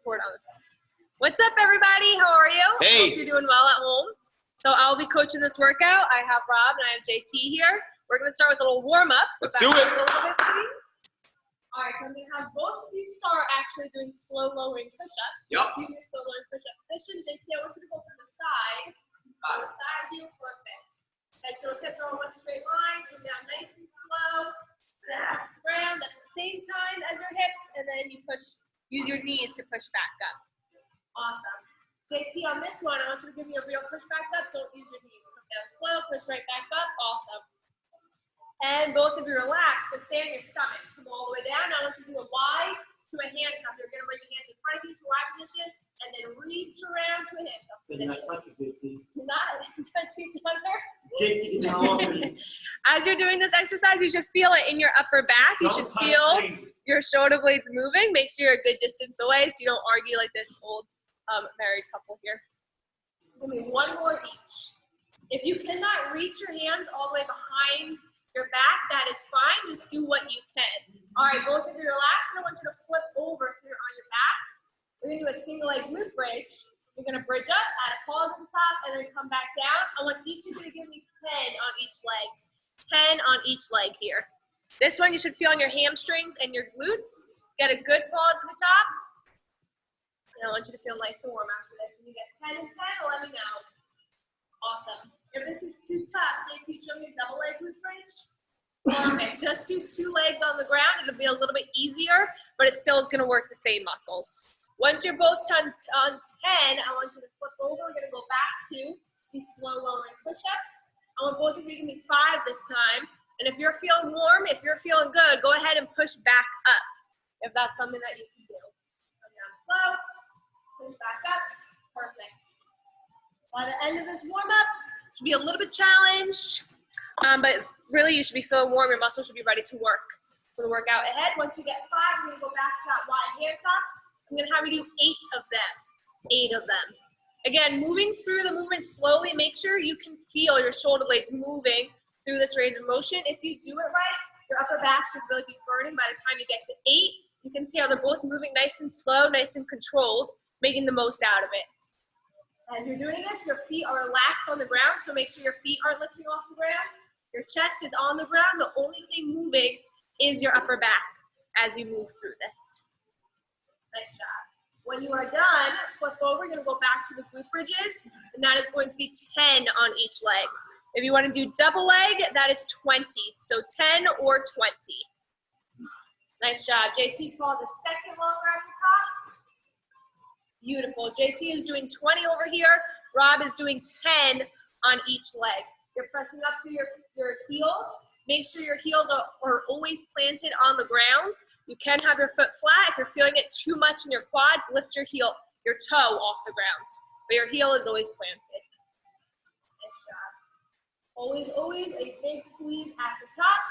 record on this. What's up, everybody? How are you? Hey. Hope you're doing well at home. So I'll be coaching this workout. I have Rob and I have JT here. We're going to start with a little warm-up. So Let's do it. All right, so I'm going to have both of you start actually doing slow lowering push-ups. Yep. So you do slow lowering push-up position. JT, I want you to go from the side. On the side view, perfect. Okay, so the hips are on one straight line. Come down nice and slow. Then touch the ground at the same time as your hips, and then you push. Use your knees to push back up. Awesome. JT, on this one, I want you to give me a real push back up. Don't use your knees. Come down slow, push right back up. Awesome. And both of you relax, but stay on your stomach. Come all the way down. Now I want you to do a Y to a handcuff. You're going to bring your hands in front of you to Y position, and then reach around to a handcuff position. Do not touch each other. As you're doing this exercise, you should feel it in your upper back. You should feel your shoulder blades moving. Make sure you're a good distance away so you don't argue like this old married couple here. Give me one more each. If you cannot reach your hands all the way behind your back, that is fine. Just do what you can. All right, both of you relax. I want you to flip over here on your back. We're going to do a single leg glute bridge. You're going to bridge up, add a pause at the top, and then come back down. I want each of you to give me 10 on each leg. 10 on each leg here. This one you should feel on your hamstrings and your glutes. Get a good pause at the top. And I want you to feel nice and warm after this. When you get 10 and 10, let me know. Awesome. If this is too tough, JT, show me a double leg glute bridge. Perfect. Just do 2 legs on the ground. It'll be a little bit easier, but it still is going to work the same muscles. Once you're both on 10, I want you to flip over. We're going to go back to these slow lowering push-ups. I want both of you to give me 5 this time. And if you're feeling warm, if you're feeling good, go ahead and push back up if that's something that you can do. Come down slow, push back up. Perfect. By the end of this warm-up, should be a little bit challenged, but really you should be feeling warm. Your muscles should be ready to work for the workout ahead. Once you get 5, we're going to go back to that wide handcuff. I'm going to have you do 8 of them. 8 of them. Again, moving through the movement slowly. Make sure you can feel your shoulder blades moving through this range of motion. If you do it right, your upper back should really be burning by the time you get to 8. You can see how they're both moving nice and slow, nice and controlled, making the most out of it. As you're doing this, your feet are relaxed on the ground, so make sure your feet aren't lifting off the ground. Your chest is on the ground. The only thing moving is your upper back as you move through this. Nice job. When you are done, flip over. You're going to go back to the glute bridges, and that is going to be 10 on each leg. If you want to do double leg, that is 20. So 10 or 20. Nice job. JT called the second longer at the top. Beautiful. JT is doing 20 over here. Rob is doing 10 on each leg. You're pressing up through your heels. Make sure your heels are always planted on the ground. You can have your foot flat. If you're feeling it too much in your quads, lift your toe off the ground. But your heel is always planted. Nice job. Always, always a big squeeze at the top.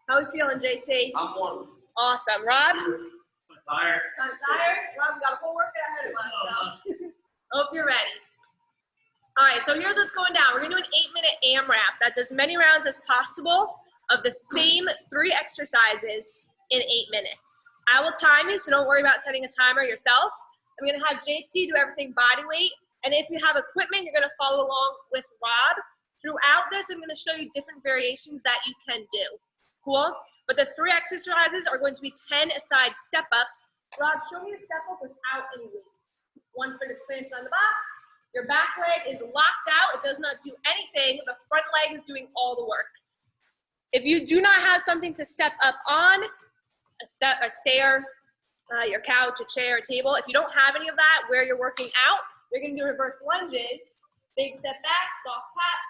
How are we feeling, JT? I'm warm. Awesome. Rob? I'm tired. I'm tired? Rob, we got a whole workout ahead of us. So. Hope you're ready. All right, so here's what's going down. We're going to do an 8-minute AMRAP. That's as many rounds as possible of the same 3 exercises in 8 minutes. I will time you, so don't worry about setting a timer yourself. I'm going to have JT do everything body weight, and if you have equipment, you're going to follow along with Rob. Throughout this, I'm going to show you different variations that you can do. Cool? But the 3 exercises are going to be 10 aside step-ups. Rob, show me a step-up without any weight. 1 foot is planted on the box. Your back leg is locked out. It does not do anything. The front leg is doing all the work. If you do not have something to step up on, a stair, your couch, a chair, a table, if you don't have any of that where you're working out, you're going to do reverse lunges. Big step back, soft tap.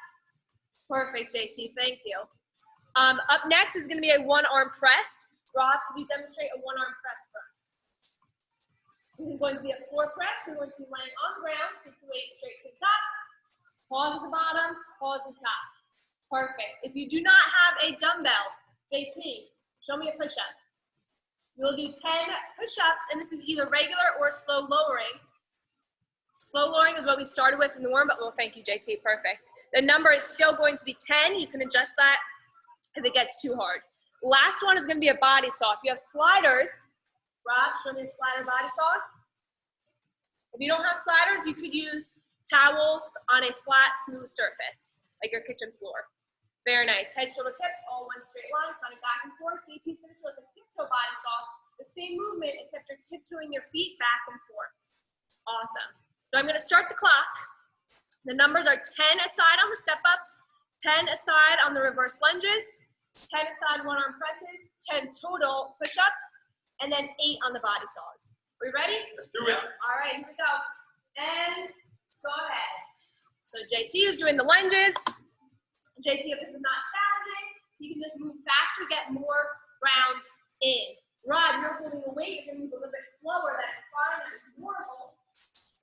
Perfect, JT. Thank you. Up next is going to be a 1-arm press. Rob, can you demonstrate a 1-arm press for us? This is going to be a floor press. You're going to be laying on the ground, push the weight straight to the top. Pause at the bottom, pause at the top. Perfect. If you do not have a dumbbell, JT, show me a push-up. We'll do 10 push-ups, and this is either regular or slow lowering. Slow lowering is what we started with in the warm-up. Well, thank you, JT. Perfect. The number is still going to be 10. You can adjust that if it gets too hard. Last one is going to be a body saw. If you have sliders, Rob, show me a slider body saw. If you don't have sliders, you could use towels on a flat, smooth surface, like your kitchen floor. Very nice. Head, shoulders, hips, all one straight line, kind of back and forth. JT finish with a tiptoe body saw. The same movement, except you're tiptoeing your feet back and forth. Awesome. So I'm going to start the clock. The numbers are 10 aside on the step-ups, 10 aside on the reverse lunges, 10 aside one-arm presses, 10 total push-ups, and then 8 on the body saws. Are we ready? Let's do it. All right, here we go. And go ahead. So JT is doing the lunges. JT, if this is not challenging, you can just move faster, get more rounds in. Rod, you're holding the weight, you're gonna move a little bit slower, that's fine, that is normal.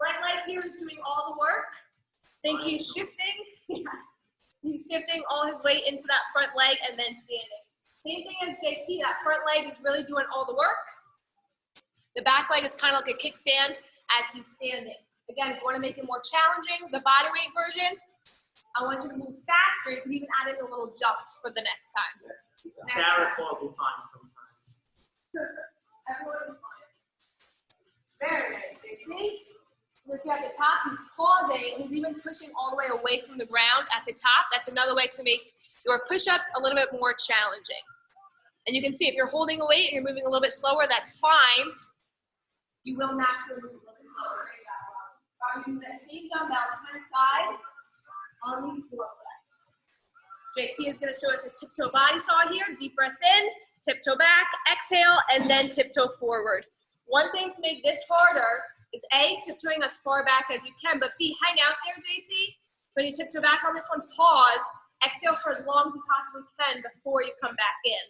Right leg here is doing all the work. Think he's shifting. He's shifting all his weight into that front leg and then standing. Same thing as JT, that front leg is really doing all the work. The back leg is kind of like a kickstand as he's standing. Again, if you wanna make it more challenging, the body weight version, I want you to move faster. You can even add in a little jump for the next time. Sarah Claus will find sometimes. Everyone is fine. Very nice, JT. Let's see at the top, he's pausing. He's even pushing all the way away from the ground at the top. That's another way to make your push-ups a little bit more challenging. And you can see if you're holding a weight and you're moving a little bit slower, that's fine. You will naturally move a little bit slower. Using that same dumbbell, 10 side on the floor. JT is going to show us a tiptoe body saw here. Deep breath in, tiptoe back, exhale, and then tiptoe forward. One thing to make this harder is A, tiptoeing as far back as you can, but B, hang out there, JT. When you tiptoe back on this one, pause, exhale for as long as you possibly can before you come back in.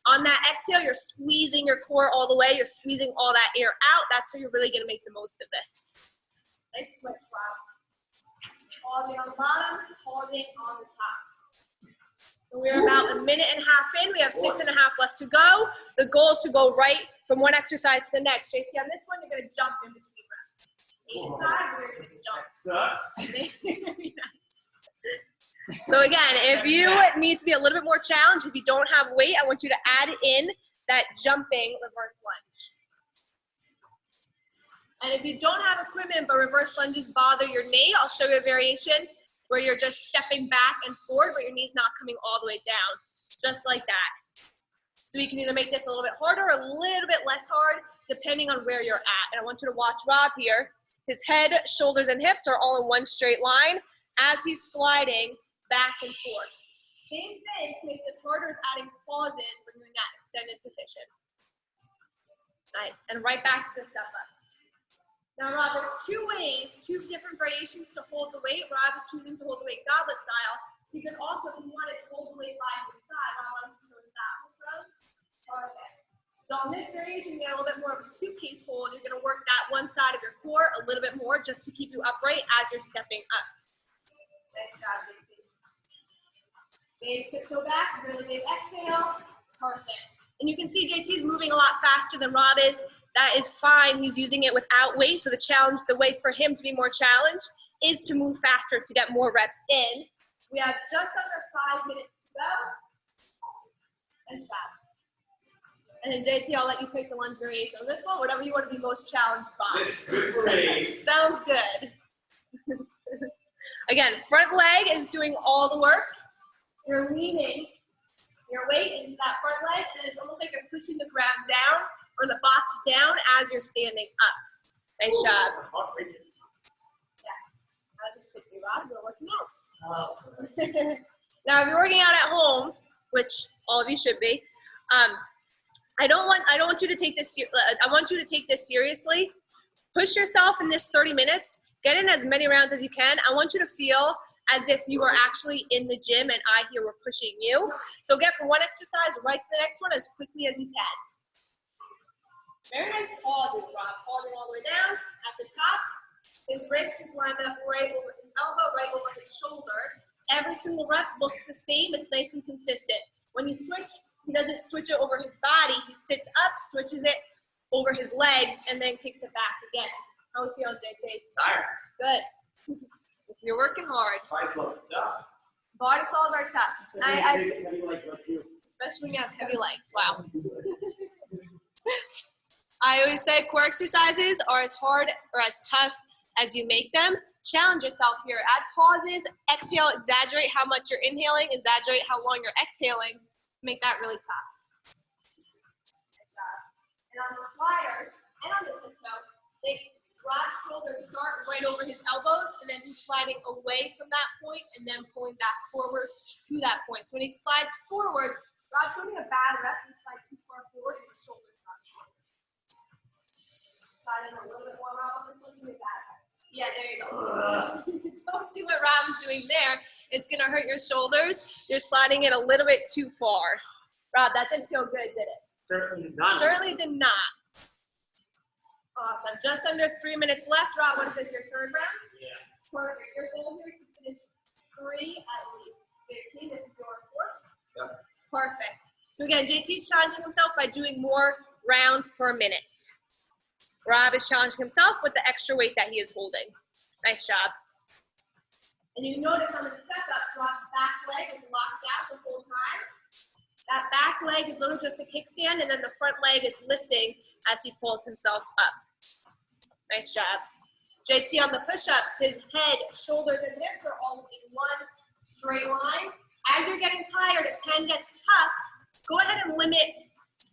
On that exhale, you're squeezing your core all the way. You're squeezing all that air out. That's where you're really going to make the most of this. Nice switch, wow. Pausing on the bottom, pausing on the top. And we're about a minute and a half in. We have 6.5 left to go. The goal is to go right from one exercise to the next. JT, on this one, you're going to jump in between breaths. Inside, we're going to jump. Sucks. Very nice. So again, if you need to be a little bit more challenged, if you don't have weight, I want you to add in that jumping reverse lunge. And if you don't have equipment but reverse lunges bother your knee, I'll show you a variation where you're just stepping back and forward, but your knee's not coming all the way down, just like that. So you can either make this a little bit harder or a little bit less hard, depending on where you're at. And I want you to watch Rob here. His head, shoulders, and hips are all in one straight line as he's sliding back and forth. Same thing to make this harder is adding pauses when you're in that extended position. Nice, and right back to the step up. Now, Rob, there's two ways, two different variations to hold the weight. Rob is choosing to hold the weight goblet style. You can also, if you want to hold the weight by your side, I want to show that. Okay. So on this variation, you get a little bit more of a suitcase hold. You're going to work that one side of your core a little bit more just to keep you upright as you're stepping up. Nice job, JT. Big tiptoe back, really big exhale. Perfect. And you can see JT's moving a lot faster than Rob is. That is fine. He's using it without weight. So the challenge, the way for him to be more challenged is to move faster to get more reps in. We have just under 5 minutes to go. And stop. And then JT, I'll let you pick the lunge variation on this one, whatever you want to be most challenged by. This is good for me. Sounds good. Again, front leg is doing all the work. You're leaning your weight into that front leg, and it's almost like you're pushing the ground down or the box down as you're standing up. Nice job. Yeah. How's it fit you, Rob? You're working out. Now, if you're working out at home, which all of you should be, I don't want you to take this. I want you to take this seriously. Push yourself in this 30 minutes. Get in as many rounds as you can. I want you to feel as if you are actually in the gym and I here were pushing you. So get from one exercise right to the next one as quickly as you can. Very nice pauses, Rob. Pausing all the way down at the top. His wrist is lined up right over his elbow, right over his shoulder. Every single rep looks the same. It's nice and consistent. When you switch, he doesn't switch it over his body. He sits up, switches it over his legs, and then kicks it back again. How are we feeling, JT? Tired. Good. You're working hard. Body saws are tough. Especially when you have heavy legs. Wow. I always say core exercises are as hard or as tough as you make them. Challenge yourself here. Add pauses, exhale, exaggerate how much you're inhaling, exaggerate how long you're exhaling. Make that really tough. And on the sliders and on the tiptoe, they broad shoulders start right over his elbows, and then he's sliding away from that point and then pulling back forward to that point. So when he slides forward, Rob, show me a bad rep. He slides too far forward and his shoulders not short. Slide in a little bit more, Rob. This one's really bad. Yeah, there you go. Don't do what Rob is doing there. It's going to hurt your shoulders. You're sliding it a little bit too far. Rob, that didn't feel good, did it? Certainly not. Certainly did not. Awesome. Just under 3 minutes left. Rob, what is this, your third round? Yeah. Perfect. Your goal here is to finish 3 at least. JT, this is your fourth? Yep. Perfect. So again, JT's challenging himself by doing more rounds per minute. Rob is challenging himself with the extra weight that he is holding. Nice job. And you notice on the chest-up, Rob's back leg is locked out the whole time. That back leg is literally just a kickstand, and then the front leg is lifting as he pulls himself up. Nice job. JT on the push-ups, his head, shoulders, and hips are all in one straight line. As you're getting tired, if 10 gets tough, go ahead and limit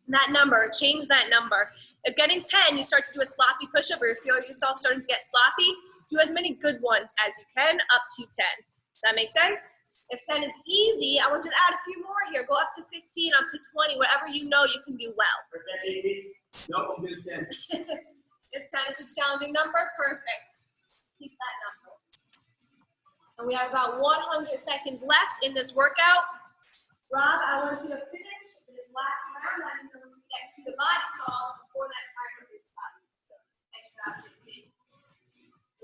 that number, change that number. If getting 10, you start to do a sloppy push-up, or you feel yourself starting to get sloppy, do as many good ones as you can, up to 10. Does that make sense? If 10 is easy, I want you to add a few more here. Go up to 15, up to 20, whatever you know you can do well. Nope, I'm doing 10. If 10 is a challenging number, perfect. Keep that number. And we have about 100 seconds left in this workout. Rob, I want you to finish this last round. I need to get to the body solve before that timer is up. Nice job, JT.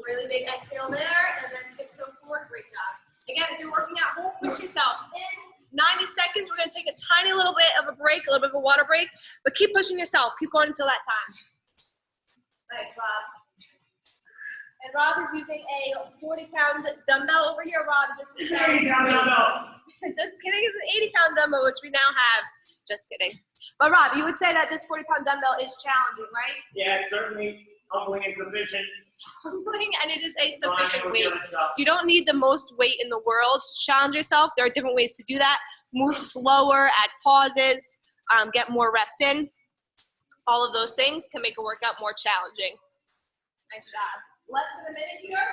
Really big exhale there, and then 604. Great job. Again, if you're working at home, push yourself in. 90 seconds, we're going to take a tiny little bit of a break, a little bit of a water break, but keep pushing yourself. Keep going until that time. Nice, Rob. And Rob is using a 40-pound dumbbell over here. Rob, just kidding. Just kidding. It's an 80-pound dumbbell, which we now have. Just kidding. But Rob, you would say that this 40-pound dumbbell is challenging, right? Yeah, it's certainly humbling and sufficient. Humbling, and it is a sufficient weight. You don't need the most weight in the world to challenge yourself. There are different ways to do that. Move slower, add pauses, get more reps in. All of those things can make a workout more challenging. Nice job. Less than a minute here.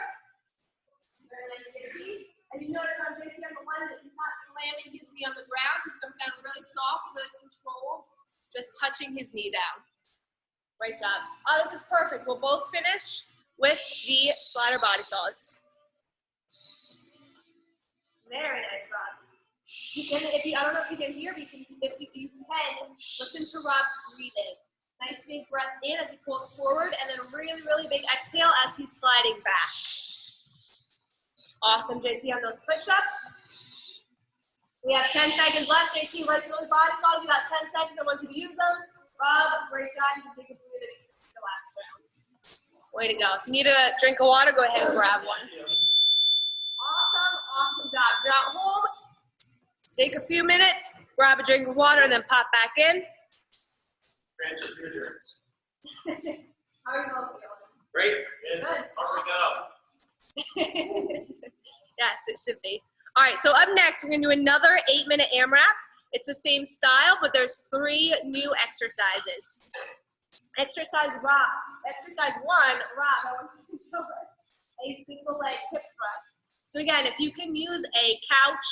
Very nice, JT. And you notice on JT on the one that he's not slamming his knee on the ground. He's coming down really soft, really controlled, just touching his knee down. Great job. Oh, this is perfect. We'll both finish with the slider body saws. Very nice, Rob. You can, I don't know if you can hear, but if you can, listen to Rob's breathing. Nice big breath in as he pulls forward, and then really, really big exhale as he's sliding back. Awesome, JT, on those push-ups. We have 10 seconds left. JT, right to those body saws. You got 10 seconds. I want you to use them. Rob, great job. You can take a breather and the last round. Way to go. If you need a drink of water, go ahead and grab one. Awesome job. You're at home. Take a few minutes, grab a drink of water, and then pop back in. How How are you both feeling? Great. Good. Yes, it should be. All right, so up next, we're going to do another 8-minute AMRAP. It's the same style, but there's 3 new exercises. Exercise 1, Rob, I want you to show us a single leg hip thrust. So again, if you can use a couch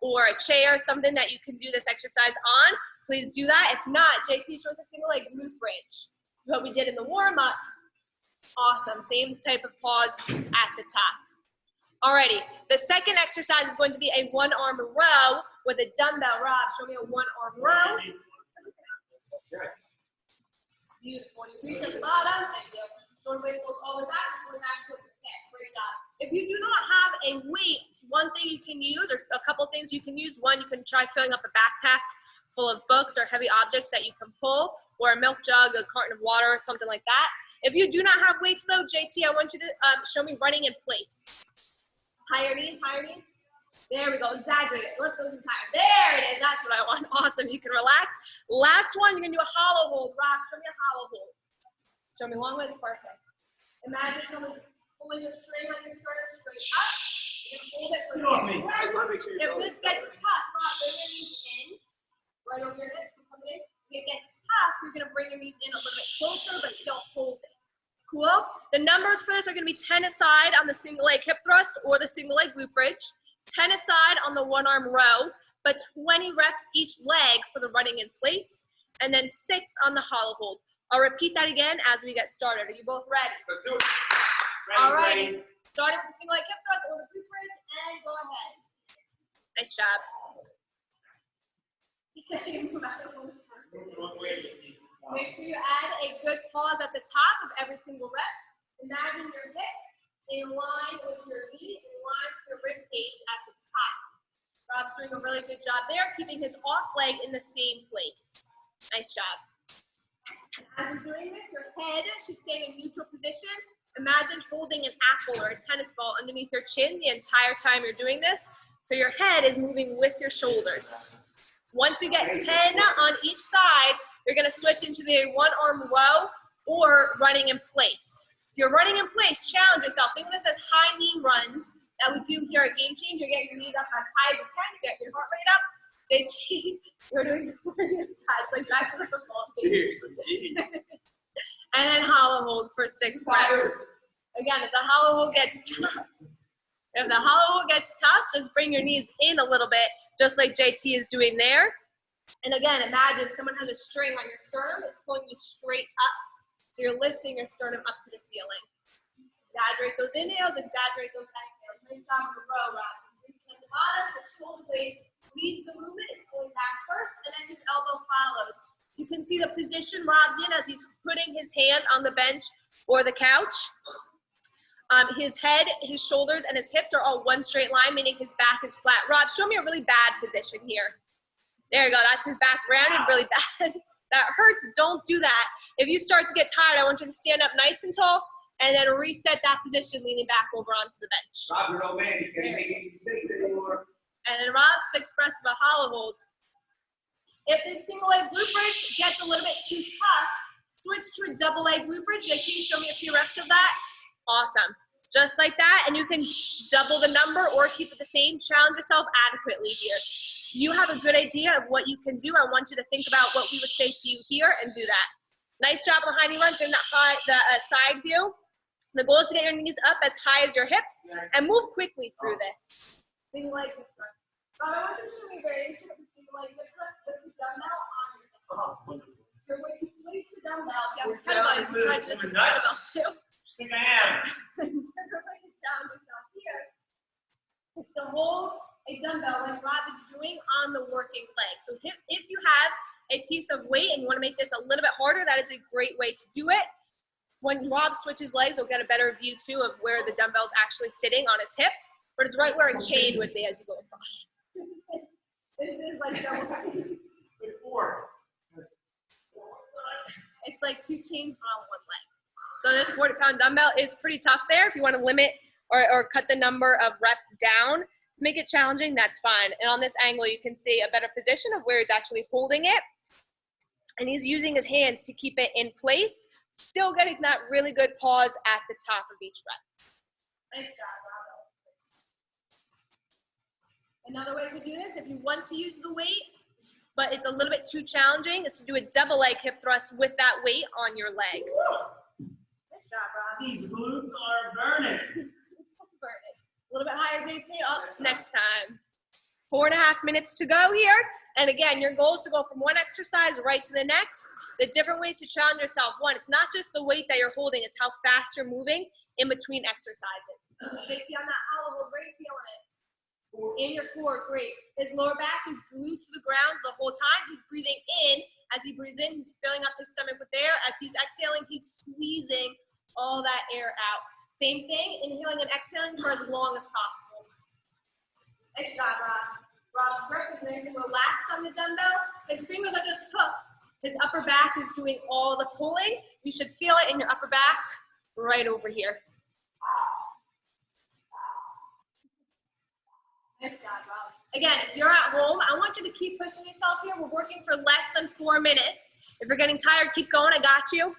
or a chair, something that you can do this exercise on, please do that. If not, JT shows a single leg glute bridge. This is what we did in the warm-up. Awesome, same type of pause at the top. Alrighty, the second exercise is going to be a 1-arm row with a dumbbell. Rob, show me a 1-arm row. Beautiful. You reach at the bottom and your shoulder blade goes all the way back and go back towards the neck. Great job. If you do not have a weight, one thing you can use, or a couple things you can use. One, you can try filling up a backpack full of books or heavy objects that you can pull, or a milk jug, a carton of water, or something like that. If you do not have weights though, JT, I want you to show me running in place. Higher knees, higher knees. There we go, exaggerate it. Lift those entire. There it is, that's what I want. Awesome, you can relax. Last one, you're gonna do a hollow hold. Rob, show me a hollow hold. Show me long ways, perfect. Imagine someone pulling the string like you're starting straight up. You can hold it for If this gets tough, Rob, bring your knees in. Right over your hips, come in. If it gets tough, you're gonna bring your knees in a little bit closer, but still hold it. Cool? The numbers for this are gonna be 10 aside on the single leg hip thrust or the single leg glute bridge, 10 aside on the one arm row, but 20 reps each leg for the running in place, and then 6 on the hollow hold. I'll repeat that again as we get started. Are you both ready? Let's do it. All righty. Starting with the single leg hip thrust or the glute bridge, and go ahead. Nice job. Make sure you add a good pause at the top of every single rep. Imagine your hips in line with your knees, in line with your rib cage at the top. Rob's doing a really good job there, keeping his off leg in the same place. Nice job. As you're doing this, your head should stay in a neutral position. Imagine holding an apple or a tennis ball underneath your chin the entire time you're doing this. So your head is moving with your shoulders. Once you get 10 on each side, you're gonna switch into the one arm row or running in place. If you're running in place, challenge yourself. Think of this as high knee runs that we do here at Game Changer. Get your knees up as high as you can, get your heart rate up. We're doing like back to the football. Seriously, And then hollow hold for 6 reps. Again, if the hollow hold gets tough, just bring your knees in a little bit, just like JT is doing there. And again, imagine someone has a string on your sternum that's pulling you straight up. So you're lifting your sternum up to the ceiling. Exaggerate those inhales, exaggerate those exhales. Nice job on the row, Rob. Reach to the bottom, the shoulder blade leads the movement, it's pulling back first, and then his elbow follows. You can see the position Rob's in as he's putting his hand on the bench or the couch. His head, his shoulders, and his hips are all one straight line, meaning his back is flat. Rob, show me a really bad position here. There you go, that's his back rounded really bad. That hurts, don't do that. If you start to get tired, I want you to stand up nice and tall and then reset that position, leaning back over onto the bench. Rob, you're old man, you can't make any mistakes anymore. And then Rob, 6 reps of a hollow hold. If this single leg glute bridge gets a little bit too tough, switch to a double leg glute bridge. JT, show me a few reps of that. Awesome. Just like that, and you can double the number or keep it the same. Challenge yourself adequately here. You have a good idea of what you can do. I want you to think about what we would say to you here and do that. Nice job on the high knee runs, getting that side view. The goal is to get your knees up as high as your hips and move quickly through this. Single leg hip thrust. Rob, I want you to show me a variation of the single leg hip thrust with the dumbbell on your hip. You're going to place the dumbbell. You have kettlebell. You can try to do this with kettlebell too. I think I am. Challenge yourself here is to hold a dumbbell like Rob is doing on the working leg. So if you have a piece of weight and you want to make this a little bit harder, that is a great way to do it. When Rob switches legs, you'll get a better view too of where the dumbbell's actually sitting on his hip, but it's right where a chain would be as you go across. This is like double chain. It's like 2 chains on one leg. So this 40-pound dumbbell is pretty tough there. If you want to limit or cut the number of reps down, make it challenging, that's fine. And on this angle, you can see a better position of where he's actually holding it. And he's using his hands to keep it in place, still getting that really good pause at the top of each rep. Nice job, Rob. Another way to do this, if you want to use the weight, but it's a little bit too challenging, is to do a double leg hip thrust with that weight on your leg. Nice job, Rob. These glutes are burning. A little bit higher, JP. Up next time. 4.5 minutes to go here. And again, your goal is to go from one exercise right to the next. The different ways to challenge yourself. One, it's not just the weight that you're holding, it's how fast you're moving in between exercises. JP on that hollow hold, great feeling it. In your core, great. His lower back is glued to the ground the whole time. He's breathing in. As he breathes in, he's filling up his stomach with air. As he's exhaling, he's squeezing all that air out. Same thing, inhaling and exhaling for as long as possible. Nice job, Rob. Rob's grip is nice and relaxed on the dumbbell. His fingers are just hooks. His upper back is doing all the pulling. You should feel it in your upper back right over here. Nice job, Rob. Again, if you're at home, I want you to keep pushing yourself here. We're working for less than 4 minutes. If you're getting tired, keep going. I got you.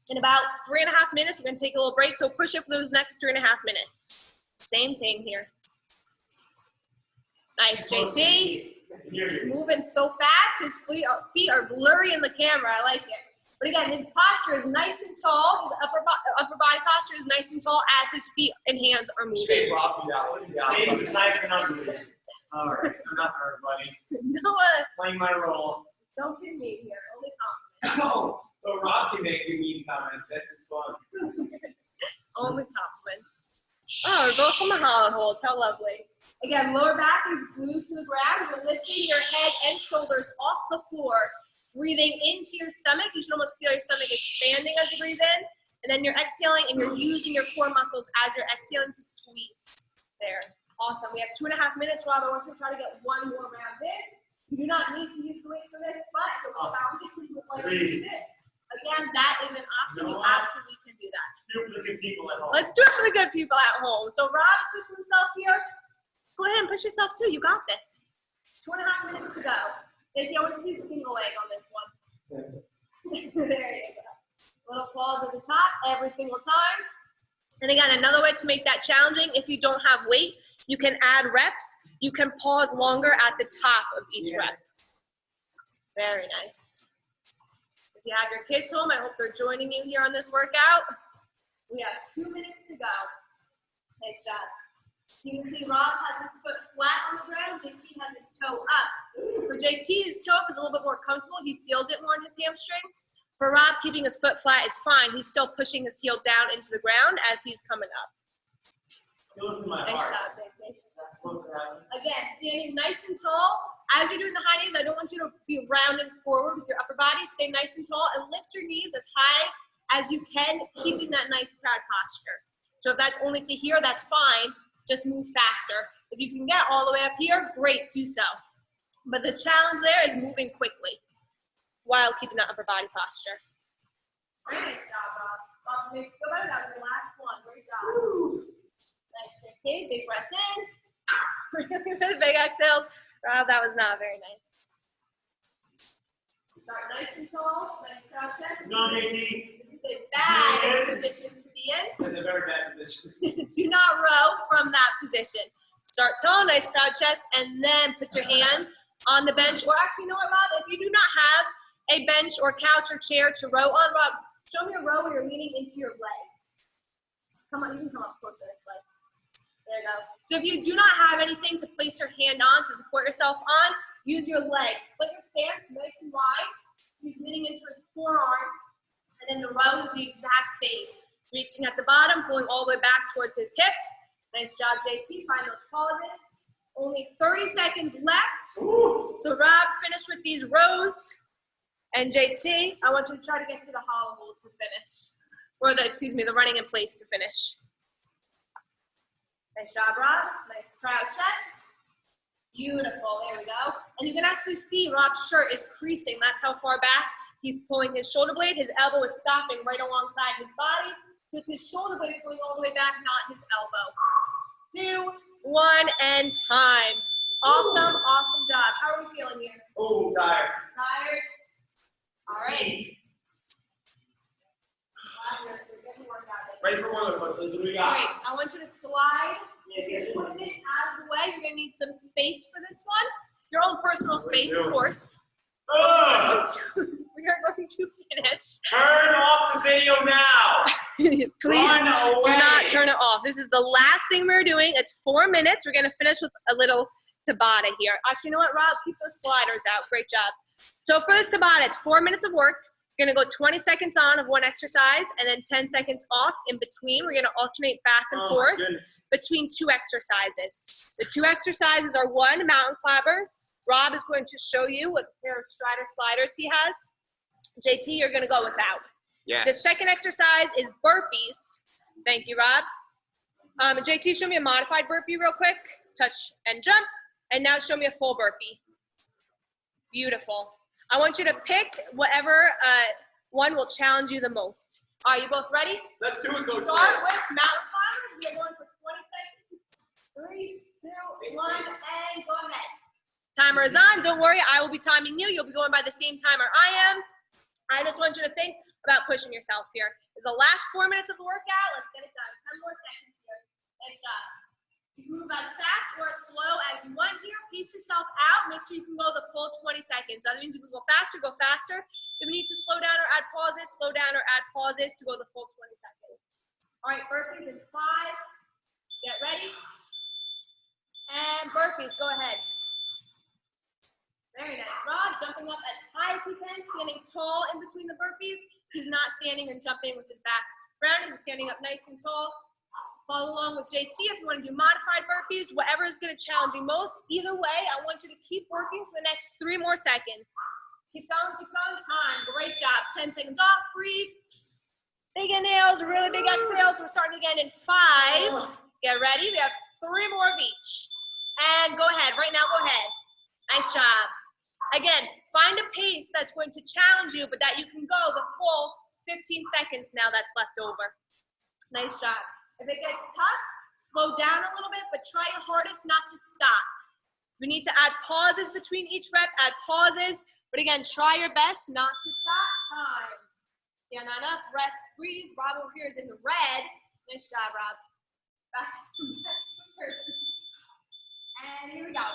In about 3.5 minutes, we're gonna take a little break, so push it for those next 3.5 minutes. Same thing here. Nice, JT. Moving so fast, his feet are blurry in the camera. I like it. But again, his posture is nice and tall. His upper body posture is nice and tall as his feet and hands are moving. Stay nice and ugly. All right, I'm not hurt, buddy. Noah, Playing my role. don't be mean here. Only Oh, so Rob can make me mean comments. This is fun. compliments. Only compliments. Oh, we're both from the hollow hold. How lovely. Again, lower back is glued to the ground. You're lifting your head and shoulders off the floor. Breathing into your stomach. You should almost feel your stomach expanding as you breathe in. And then you're exhaling and you're using your core muscles as you're exhaling to squeeze. There. Awesome. We have 2.5 minutes, Rob. I want you to try to get one more round in. You do not need to use the weight for this, but you'll challenge it with like you did. Again, that is an option. You absolutely can do that. Do it for the good people at home. Let's do it for the good people at home. So Rob, push himself here. Go ahead and push yourself too. You got this. 2.5 minutes to go. Casey, I want to use a single leg on this one. There you go. Little pause at the top every single time. And again, another way to make that challenging, if you don't have weight, you can add reps. You can pause longer at the top of each rep. Very nice. If you have your kids home, I hope they're joining you here on this workout. We have 2 minutes to go. Nice job. You can see Rob has his foot flat on the ground. JT has his toe up. For JT, his toe up is a little bit more comfortable. He feels it more in his hamstring. For Rob, keeping his foot flat is fine. He's still pushing his heel down into the ground as he's coming up. Nice job, JT. Again, standing nice and tall. As you're doing the high knees, I don't want you to be rounded forward with your upper body. Stay nice and tall and lift your knees as high as you can, keeping that nice proud posture. So if that's only to here, that's fine. Just move faster. If you can get all the way up here, great, do so. But the challenge there is moving quickly while keeping that upper body posture. Nice job, Rob. Go ahead, that was the last one. Great job. Nice, JT. Big breath in. Big exhales. Rob, that was not very nice. Start nice and tall. Nice proud chest. No, JT. This is a bad position to be in. It's a very bad position. Do not row from that position. Start tall, nice proud chest, and then put your hands on the bench. Or actually, you know what, Rob? If you do not have a bench or couch or chair to row on, Rob, show me a row where you're leaning into your legs. Come on, you can come up closer to this leg. There you go. So if you do not have anything to place your hand on to support yourself on, use your leg. Split your stance nice and wide. He's leaning into his forearm. And then the row is the exact same. Reaching at the bottom, pulling all the way back towards his hip. Nice job, JT. Find those pauses. Only 30 seconds left. So Rob, finish with these rows. And JT, I want you to try to get to the hollow hold to finish. Or the running in place to finish. Nice job, Rob. Nice proud chest. Beautiful. There we go. And you can actually see Rob's shirt is creasing. That's how far back he's pulling his shoulder blade. His elbow is stopping right alongside his body. So it's his shoulder blade going all the way back, not his elbow. 2, 1, and time. Awesome, awesome job. How are we feeling here? Oh, tired. Tired? All right. Ready for one of us. What do we got? Great. I want you to slide your equipment out of the way. You're going to need some space for this one. Your own personal space, of course. We are going to finish. Turn off the video now. Please Run away. do not turn it off. This is the last thing we're doing. It's 4 minutes. We're going to finish with a little Tabata here. Actually, you know what, Rob? Keep those sliders out. Great job. So for this Tabata, it's 4 minutes of work. We're going to go 20 seconds on of one exercise and then 10 seconds off in between. We're going to alternate back and forth between 2 exercises. The 2 exercises are 1, mountain climbers. Rob is going to show you what pair of Strider sliders he has. JT, you're going to go without. Yes. The second exercise is burpees. Thank you, Rob. JT, show me a modified burpee real quick. Touch and jump. And now show me a full burpee. Beautiful. I want you to pick whatever one will challenge you the most. Are you both ready? Let's do it, Coach. Start with mountain climbers. We are going for 20 seconds. 3, 2, 1, and go ahead. Timer is on. Don't worry, I will be timing you. You'll be going by the same timer I am. I just want you to think about pushing yourself here. It's the last 4 minutes of the workout. Let's get it done. 10 more seconds here. Nice job. You can move as fast or as slow as you want here. Pace yourself out. Make sure you can go the full 20 seconds. That means you can go faster, go faster. If you need to slow down or add pauses, slow down or add pauses to go the full 20 seconds. All right, burpees in 5. Get ready. And burpees, go ahead. Very nice. Rob, jumping up as high as he can, standing tall in between the burpees. He's not standing and jumping with his back round. He's standing up nice and tall. Follow along with JT if you want to do modified burpees, whatever is going to challenge you most. Either way, I want you to keep working for the next 3 more seconds. Keep going, time. Great job. 10 seconds off, breathe. Big inhales, really big exhales. We're starting again in 5. Get ready. We have 3 more of each. And go ahead. Right now, go ahead. Nice job. Again, find a pace that's going to challenge you, but that you can go the full 15 seconds now that's left over. Nice job. If it gets tough, slow down a little bit, but try your hardest not to stop. We need to add pauses between each rep, add pauses, but again, try your best not to stop. Time. Stand on up, rest, breathe. Rob over here is in the red. Nice job, Rob. Back. And here we go.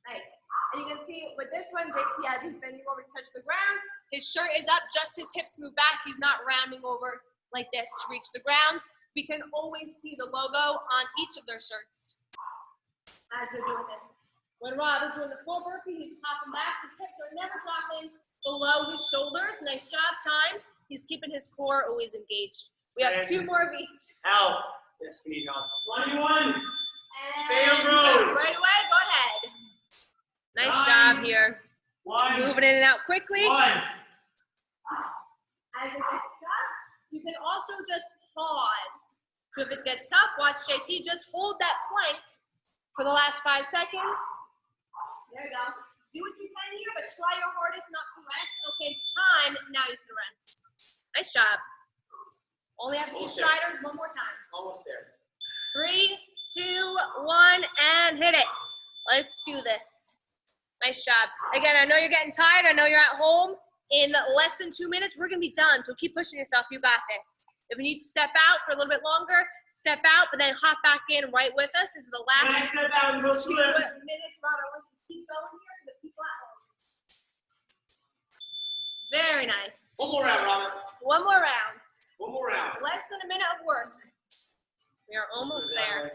Nice. And you can see with this one, JT, as he's bending over to touch the ground, his shirt is up, just his hips move back. He's not rounding over like this to reach the ground. We can always see the logo on each of their shirts as they're doing this. When Rob is doing the full burpee, he's popping back. His hips are never dropping below his shoulders. Nice job, time. He's keeping his core always engaged. We have 2 more of each. Help. Yes, we need help. 21. And right away, go ahead. Nice 9, job here. 1. Moving in and out quickly. 1. As it gets tough, you can also just pause. So if it gets tough, watch JT just hold that plank for the last 5 seconds. There you go. Do what you can here, but try your hardest not to rest. Okay, time. Now you can rest. Nice job. Only have 2 striders. One more time. Almost there. 3, 2, 1, and hit it. Let's do this. Nice job. Again, I know you're getting tired. I know you're at home. In less than 2 minutes, we're going to be done. So keep pushing yourself. You got this. If you need to step out for a little bit longer, step out, but then hop back in right with us. This is the last 2 minutes. Rob, I want you to keep going here for the people at home. Very nice. One more round, Robert. One more round. One more round. Less than a minute of work. We are almost there.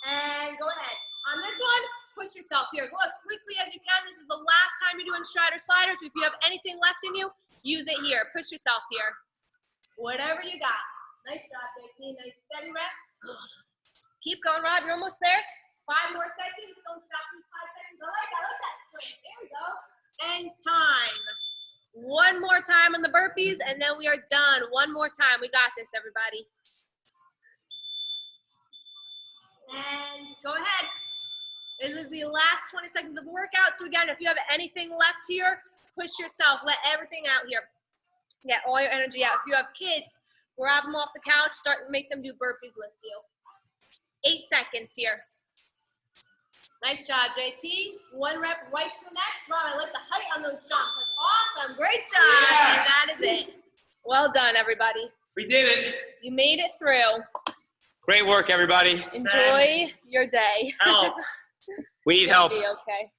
And go ahead. On this one, push yourself here. Go as quickly as you can. This is the last time you're doing strider sliders. If you have anything left in you, use it here. Push yourself here. Whatever you got. Nice job, JT. Nice steady reps. Keep going, Rob. You're almost there. 5 more seconds. Don't stop in 5 seconds. I like that sprint. There we go. And time. One more time on the burpees, and then we are done. One more time. We got this, everybody. And go ahead. This is the last 20 seconds of the workout. So again, if you have anything left here, push yourself. Let everything out here. Get all your energy out. If you have kids, grab them off the couch. Start to make them do burpees with you. 8 seconds here. Nice job, JT. 1 rep right to the next. Rob, I like the height on those jumps. That's awesome. Great job. Yes. And that is it. Well done, everybody. We did it. You made it through. Great work, everybody. Enjoy your day. Help. We need It's help. gonna be okay.